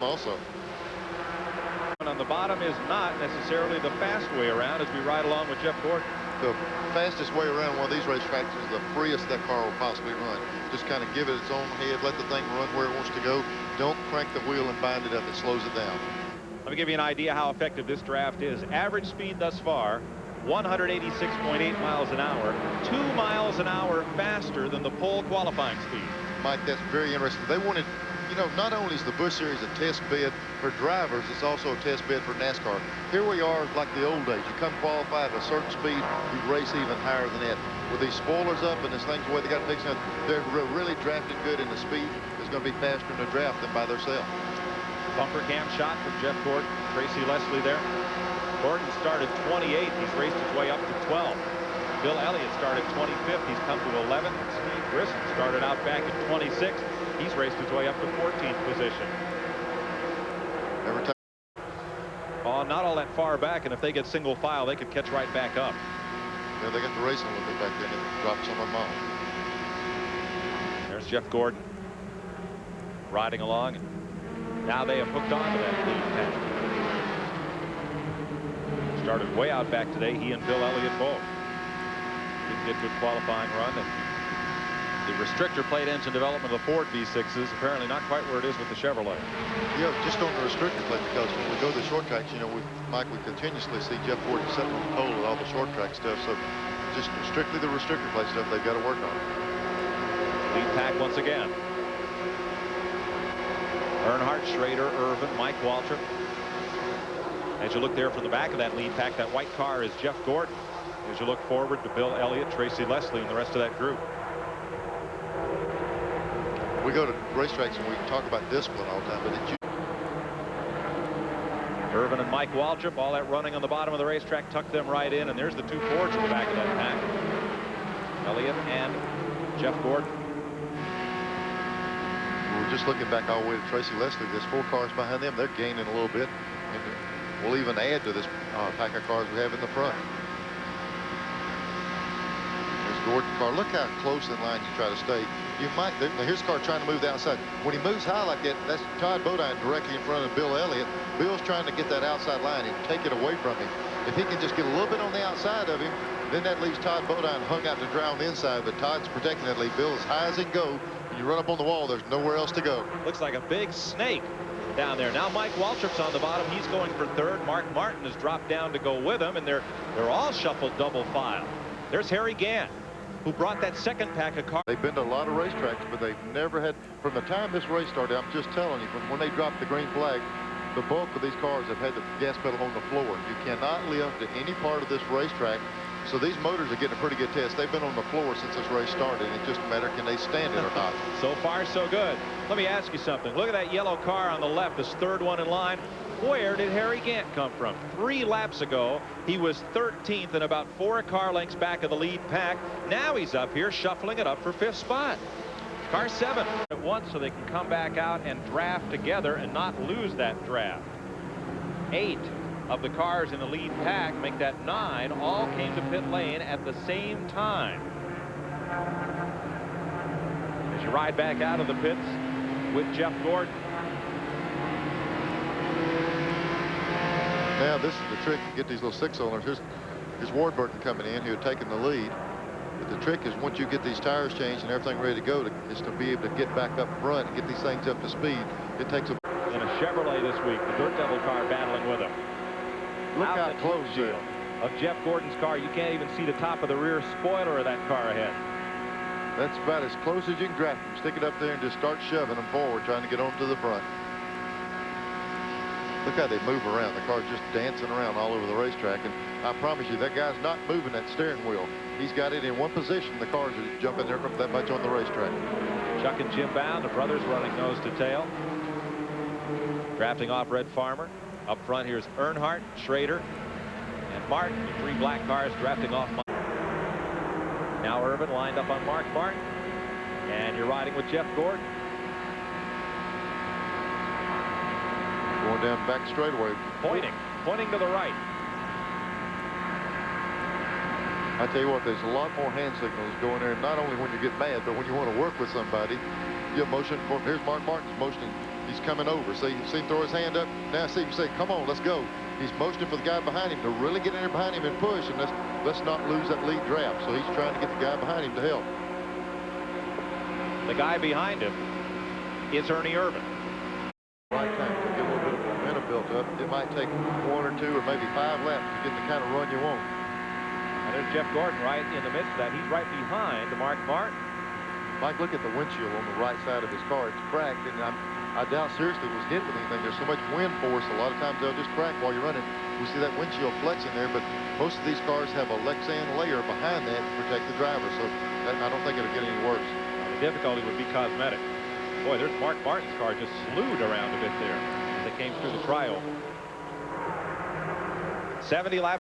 also. On the bottom is not necessarily the fast way around as we ride along with Jeff Gordon. The fastest way around one of these racetracks is the freest that car will possibly run. Just kind of give it its own head, let the thing run where it wants to go. Don't crank the wheel and bind it up. It slows it down. Let me give you an idea how effective this draft is. Average speed thus far, 186.8 miles an hour, 2 miles an hour faster than the pole qualifying speed. Mike, that's very interesting. They wanted, you know, not only is the Busch Series a test bed for drivers, it's also a test bed for NASCAR. Here we are like the old days. You come qualify at a certain speed, you race even higher than that. With these spoilers up and this thing's the way they got fixed up, they're really drafted good, and the speed is going to be faster in the draft than by themselves. Bumper cam shot from Jeff Gordon. Tracy Leslie there. Gordon started 28th. He's raced his way up to 12th. Bill Elliott started 25th. He's come to 11th. Steve Grissom started out back at 26th. He's raced his way up to 14th position. Every time. Oh, not all that far back, and if they get single file, they could catch right back up. Yeah, they got the racing a little bit back there and dropped some of them off. There's Jeff Gordon riding along. Now they have hooked on to that lead pack. Started way out back today, he and Bill Elliott both. Didn't get good qualifying run. And the restrictor plate engine development of the Ford V6 is apparently not quite where it is with the Chevrolet. Yeah, just on the restrictor plate, because when we go to the short tracks, you know, Mike, we continuously see Jeff Gordon sitting on the pole with all the short track stuff. So just strictly the restrictor plate stuff they've got to work on. Lead pack once again. Earnhardt, Schrader, Irvin, Mike Waltrip. As you look there from the back of that lead pack, that white car is Jeff Gordon. As you look forward to Bill Elliott, Tracy Leslie, and the rest of that group. We go to racetracks and we talk about discipline all the time, but Irvin and Mike Waltrip, all that running on the bottom of the racetrack, tuck them right in, and there's the two Fords in the back of that pack. Elliott and Jeff Gordon. We're just looking back all the way to Tracy Leslie. There's 4 cars behind them. They're gaining a little bit. And we'll even add to this pack of cars we have in the front. There's Gordon's car. Look how close in line you try to stay. You might. Now here's a car trying to move the outside. When he moves high like that, that's Todd Bodine directly in front of Bill Elliott. Bill's trying to get that outside line and take it away from him. If he can just get a little bit on the outside of him, then that leaves Todd Bodine hung out to dry on the inside. But Todd's protecting that lead. Bill as high as he can go. You run up on the wall, there's nowhere else to go. Looks like a big snake down there. Now Mike Waltrip's on the bottom. He's going for third. Mark Martin has dropped down to go with him, and they're all shuffled double file. There's Harry Gant, who brought that second pack of cars. They've been to a lot of racetracks, but they've never had, from the time this race started, I'm just telling you, from when they dropped the green flag, the bulk of these cars have had the gas pedal on the floor. You cannot live to any part of this racetrack. So these motors are getting a pretty good test. They've been on the floor since this race started. It just matters, can they stand it or not? So far, so good. Let me ask you something. Look at that yellow car on the left, this third one in line. Where did Harry Gant come from? 3 laps ago, he was 13th and about 4 car lengths back of the lead pack. Now he's up here shuffling it up for 5th spot. Car 7 at once so they can come back out and draft together and not lose that draft. 8 of the cars in the lead pack, make that 9, all came to pit lane at the same time. As you ride back out of the pits with Jeff Gordon. Now this is the trick to get these little 6-cylinders. Here's Warburton coming in, who had taken the lead. But the trick is once you get these tires changed and everything ready to go, is to be able to get back up front and get these things up to speed. It takes a... In a Chevrolet this week, the Dirt Devil car battling with him. Look how close shield of Jeff Gordon's car. You can't even see the top of the rear spoiler of that car ahead. That's about as close as you can draft them. Stick it up there and just start shoving them forward, trying to get onto the front. Look how they move around. The car's just dancing around all over the racetrack. And I promise you, that guy's not moving that steering wheel. He's got it in one position. The cars are jumping there that much on the racetrack. Chuck and Jim Bound, the brothers, running nose to tail. Drafting off Red Farmer. Up front, here's Earnhardt, Schrader, and Martin, the 3 black cars drafting off. Now Irvin lined up on Mark Martin, and you're riding with Jeff Gordon. Going down back straightaway. Pointing to the right. I tell you what, there's a lot more hand signals going there, not only when you get mad, but when you want to work with somebody. You motion for, here's Mark Martin's motioning. He's coming over. See him throw his hand up. Now see him say, come on, let's go. He's motioning for the guy behind him to really get in there behind him and push, and let's not lose that lead draft. So he's trying to get the guy behind him to help. The guy behind him is Ernie Irvan. Right time to get a little bit of momentum built up. It might take 1 or 2 or maybe 5 laps to get the kind of run you want. And there's Jeff Gordon right in the midst of that. He's right behind Mark Martin. Mike, look at the windshield on the right side of his car. It's cracked, and I doubt seriously it was hit with anything. There's so much wind force, a lot of times they'll just crack while you're running. We see that windshield flexing there, but most of these cars have a Lexan layer behind that to protect the driver, so I don't think it'll get any worse. The difficulty would be cosmetic. Boy, there's Mark Martin's car just slewed around a bit there as it came through the trioval. 70 laps.